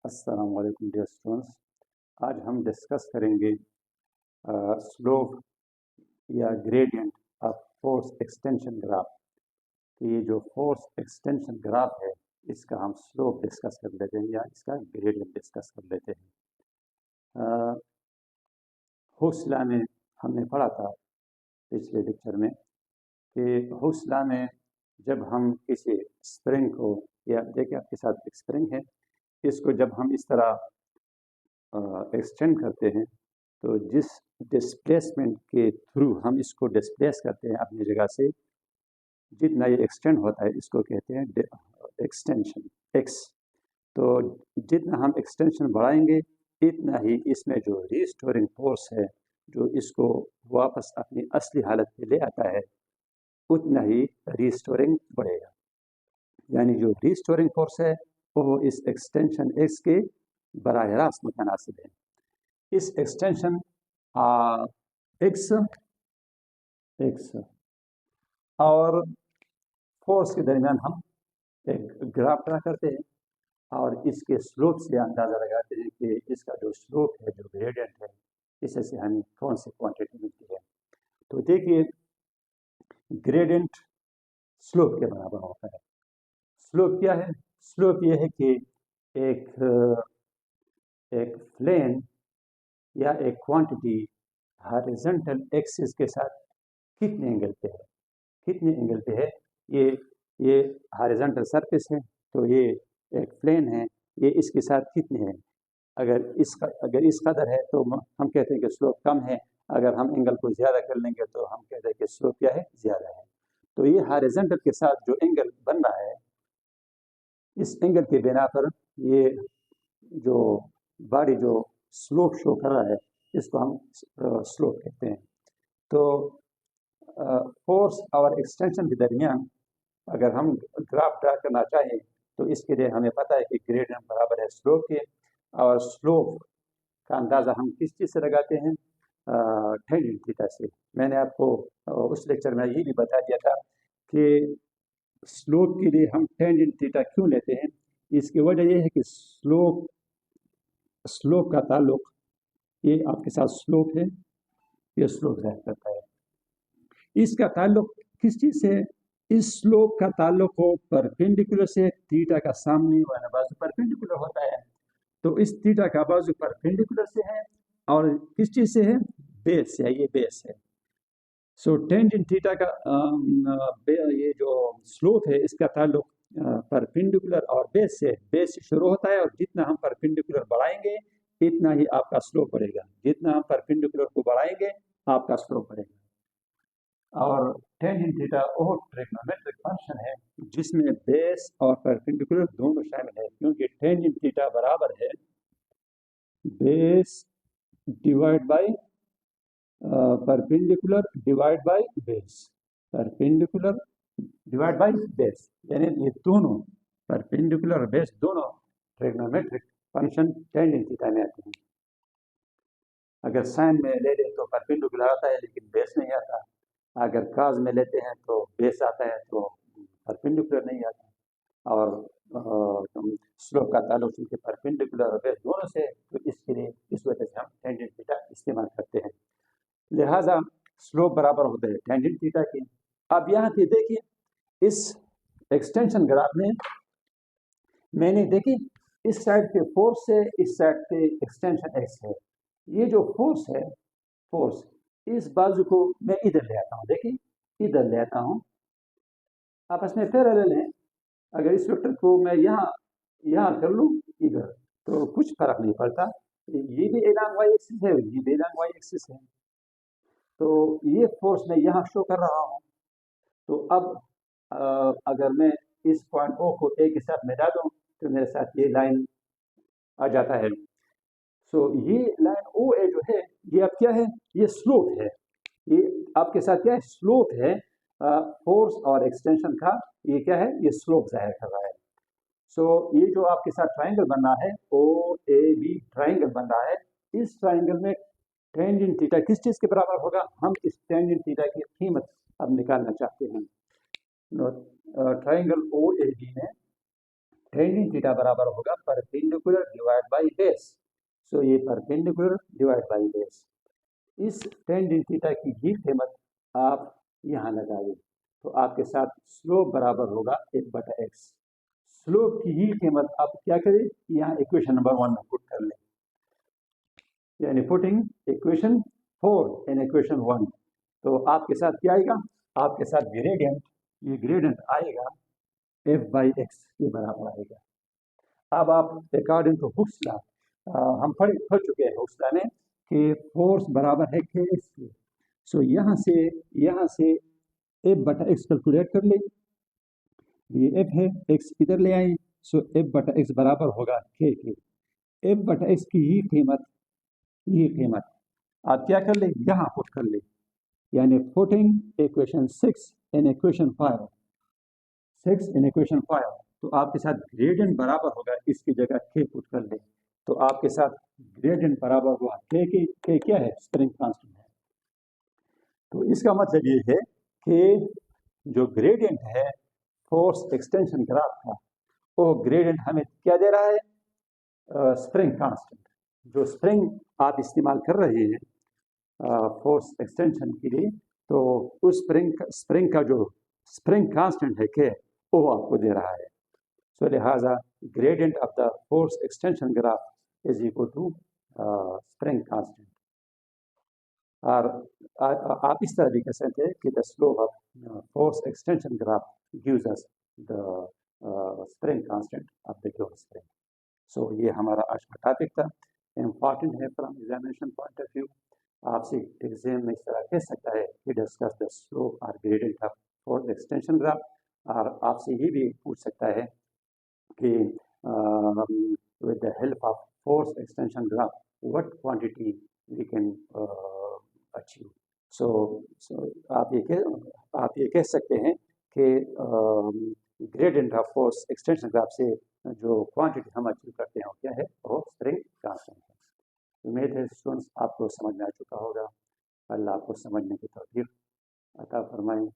अस्सलाम वालेकुम dear students. आज हम डिस्कस करेंगे स्लोप या gradient of force extension graph. तो ये जो फोर्स एक्सटेंशन ग्राफ है इसका हम स्लोप डिस्कस कर लेते हैं या इसका ग्रेडियंट डिस्कस कर लेते हैं। हुक्स लॉ में हमने पढ़ा था पिछले लेक्चर में कि हुक्स लॉ में जब हम किसी स्प्रिंग को, या देखिए आपके साथ एक स्प्रिंग है, इसको जब हम इस तरह एक्सटेंड करते हैं तो जिस डिस्प्लेसमेंट के थ्रू हम इसको डिस्प्लेस करते हैं अपनी जगह से, जितना ये एक्सटेंड होता है इसको कहते हैं एक्सटेंशन एक्स। तो जितना हम एक्सटेंशन बढ़ाएंगे इतना ही इसमें जो रीस्टोरिंग फोर्स है जो इसको वापस अपनी असली हालत पे ले आता है उतना ही रीस्टोरिंग बढ़ेगा। यानी जो रीस्टोरिंग फोर्स है वो इस एक्सटेंशन एक्स के बराह रास्त मुतनासिब है। इस एक्सटेंशन एक्स और फोर्स के दरमियान हम एक ग्राफ ड्रा करते हैं और इसके स्लोप से अंदाज़ा लगाते हैं कि इसका जो स्लोप है, जो ग्रेडियंट है, इससे से हमें कौन सी क्वांटिटी मिलती है। तो देखिए ग्रेडियंट स्लोप के बराबर होता है। स्लोप क्या है? स्लोप ये है कि एक प्लेन या एक क्वांटिटी हॉरिजॉन्टल एक्सिस के साथ कितने एंगल पे है। ये हॉरिजॉन्टल सरफेस है, तो ये एक प्लेन है, ये इसके साथ कितने हैं। अगर इस कदर है तो हम कहते हैं कि स्लोप कम है। अगर हम एंगल को ज़्यादा कर लेंगे तो हम कहते हैं कि स्लोप क्या है, ज़्यादा है। तो ये हॉरिजॉन्टल के साथ जो एंगल बन रहा है, इस एंगल के बिना पर ये जो बॉडी जो स्लोप शो कर रहा है इसको हम स्लोप कहते हैं। तो फोर्स और एक्सटेंशन के दरमियान अगर हम ग्राफ ड्रा करना चाहें तो इसके लिए हमें पता है कि ग्रेडियंट बराबर है स्लोप के, और स्लोप का अंदाज़ा हम किस चीज़ से लगाते हैं? टेंजेंट थीटा से। मैंने आपको उस लेक्चर में ये भी बता दिया था कि स्लोप के लिए हम टेंजेंट थीटा क्यों लेते हैं। इसकी वजह यह है कि स्लोप का ताल्लुक, ये आपके साथ स्लोप है, ये स्लोप ज़ाहिर करता है। इसका ताल्लुक किस चीज़ से? इस स्लोप का ताल्लुक हो परपेंडिकुलर से, थीटा का सामने वाला बाजू परपेंडिकुलर होता है, तो इस थीटा का बाजू परपेंडिकुलर से है और किस चीज़ से है? बेस से। ये बेस है। सो टेंजेंट थीटा का ये जो स्लोप है इसका ताल्लुक परपेंडिकुलर और बेस से शुरू होता है, और जितना हम परपेंडिकुलर बढ़ाएंगे इतना ही आपका स्लोप बढ़ेगा। जितना हम परपेंडिकुलर को बढ़ाएंगे आपका स्लोप बढ़ेगा। और टेंजेंट थीटा वो ट्रिग्नोमेट्रिक फंक्शन है जिसमें बेस और परपेंडिकुलर दोनों शामिल है, क्योंकि टेंजेंट थीटा बराबर है base divide by perpendicular divide by base, perpendicular divide by base, यानी ये दोनों परपेंडिकुलर और बेस दोनों ट्रिग्नोमेट्रिक फंक्शन टेंजेंट थीटा में आते हैं। अगर साइन में ले लें तो परपेंडिकुलर आता है लेकिन बेस नहीं आता। अगर काज में लेते हैं तो बेस आता है तो परपेंडिकुलर नहीं आता। और स्लोप का ताल्लुक चूँकि परपेंडिकुलर और बेस दोनों से, तो इसके लिए इस वजह से हम टेंजेंट थीटा इस्तेमाल करते हैं। लिहाजा स्लोप बराबर होता है टेंजेंट थीटा की। अब यहाँ पे देखिए इस एक्सटेंशन ग्राफ में मैंने देखी इस साइड पे फोर्स है, इस साइड पे एक्सटेंशन एक्स है। ये जो फोर्स है, फोर्स इस बाजू को मैं इधर ले आता हूँ, देखिए इधर ले आता हूँ, आपस में पैरेलल है। अगर इस वेक्टर को मैं यहाँ कर लूँ इधर तो कुछ फर्क नहीं पड़ता। ये भी एलॉन्ग वाई एक्सिस है, ये भी एलॉन्ग वाई एक्सिस है, तो ये फोर्स मैं यहाँ शो कर रहा हूँ। तो अब अगर मैं इस पॉइंट ओ को ए के साथ मिला दूँ तो मेरे साथ ये लाइन आ जाता है। सो ये लाइन ओ ए जो है ये अब क्या है? ये स्लोप है। ये आपके साथ क्या है? स्लोप है फोर्स और एक्सटेंशन का। ये क्या है? ये स्लोप जाहिर कर रहा है। सो ये जो आपके साथ ट्राइंगल बन रहा है, ओ ए बी ट्राइंगल बन रहा है, इस ट्राइंगल में टेंजेंट थीटा किस चीज़ के बराबर होगा? हम इस टेंजेंट थीटा की कीमत अब निकालना चाहते हैं। ट्राइंगल ओ ए बी में tan थीटा बराबर होगा परपेंडिकुलर डिवाइड बाय बेस। सो ये परपेंडिकुलर डिवाइड बाय बेस, इस tan थीटा की ही कीमत आप यहाँ लगाइए तो आपके साथ स्लोप बराबर होगा 1/x। स्लोप की ही कीमत आप क्या करें, यहाँ इक्वेशन नंबर 1 में पुट कर लें, यानी पुटिंग इक्वेशन 4 इन इक्वेशन 1, तो आपके साथ क्या आएगा, आपके साथ ग्रेडियंट, ये ग्रेडियंट आएगा f/x के बराबर आएगा। अब आप अकॉर्डिंग टू हुक्स लॉ, हम पढ़ चुके हैं हुक्स लॉ में कि फोर्स बराबर है kx के। सो यहाँ से f/x कैलकुलेट कर ले, ये f है, x इधर ले आए, सो f/x बराबर होगा k के। f/x की ये कीमत आप क्या कर ले, यहाँ पुट कर ले, यानी पुटिंग इक्वेशन 6 इन इक्वेशन 5, तो आपके साथ ग्रेडियंट बराबर होगा, इसकी जगह k पुट कर ले, तो आपके साथ ग्रेडियंट बराबर हुआ k क्या है, स्प्रिंग कांस्टेंट है। तो इसका मतलब ये है कि जो ग्रेडियंट है फोर्स एक्सटेंशन ग्राफ का, वो ग्रेडियंट हमें क्या दे रहा है, स्प्रिंग कांस्टेंट। जो स्प्रिंग आप इस्तेमाल कर रहे हैं फोर्स एक्सटेंशन के लिए, तो उस स्प्रिंग का जो स्प्रिंग कांस्टेंट है के, वो आपको दे रहा है। सो लिहाजा gradient of the force extension graph is equal to spring constant. और आप इस तरह भी कह सकते हैं कि the slope of force extension graph gives us the spring constant of the given spring. So ये हमारा आज का टॉपिक था, इम्पॉर्टेंट है from examination point of view. आपसे एग्जाम में इस तरह कह सकता है कि डिस्कस द स्लोप और gradient of force extension graph, और आपसे ये भी पूछ सकता है कि with the help of force extension graph what quantity we can achieve. So आप ये कह सकते हैं कि gradient of force extension graph से जो क्वांटिटी हम अचीव करते हैं वो क्या है, वो स्प्रिंग कांस्टेंट है। उम्मीद है स्टूडेंट्स आपको समझ में आ चुका होगा। अल्लाह आपको समझने की तौफीक अता फरमाए।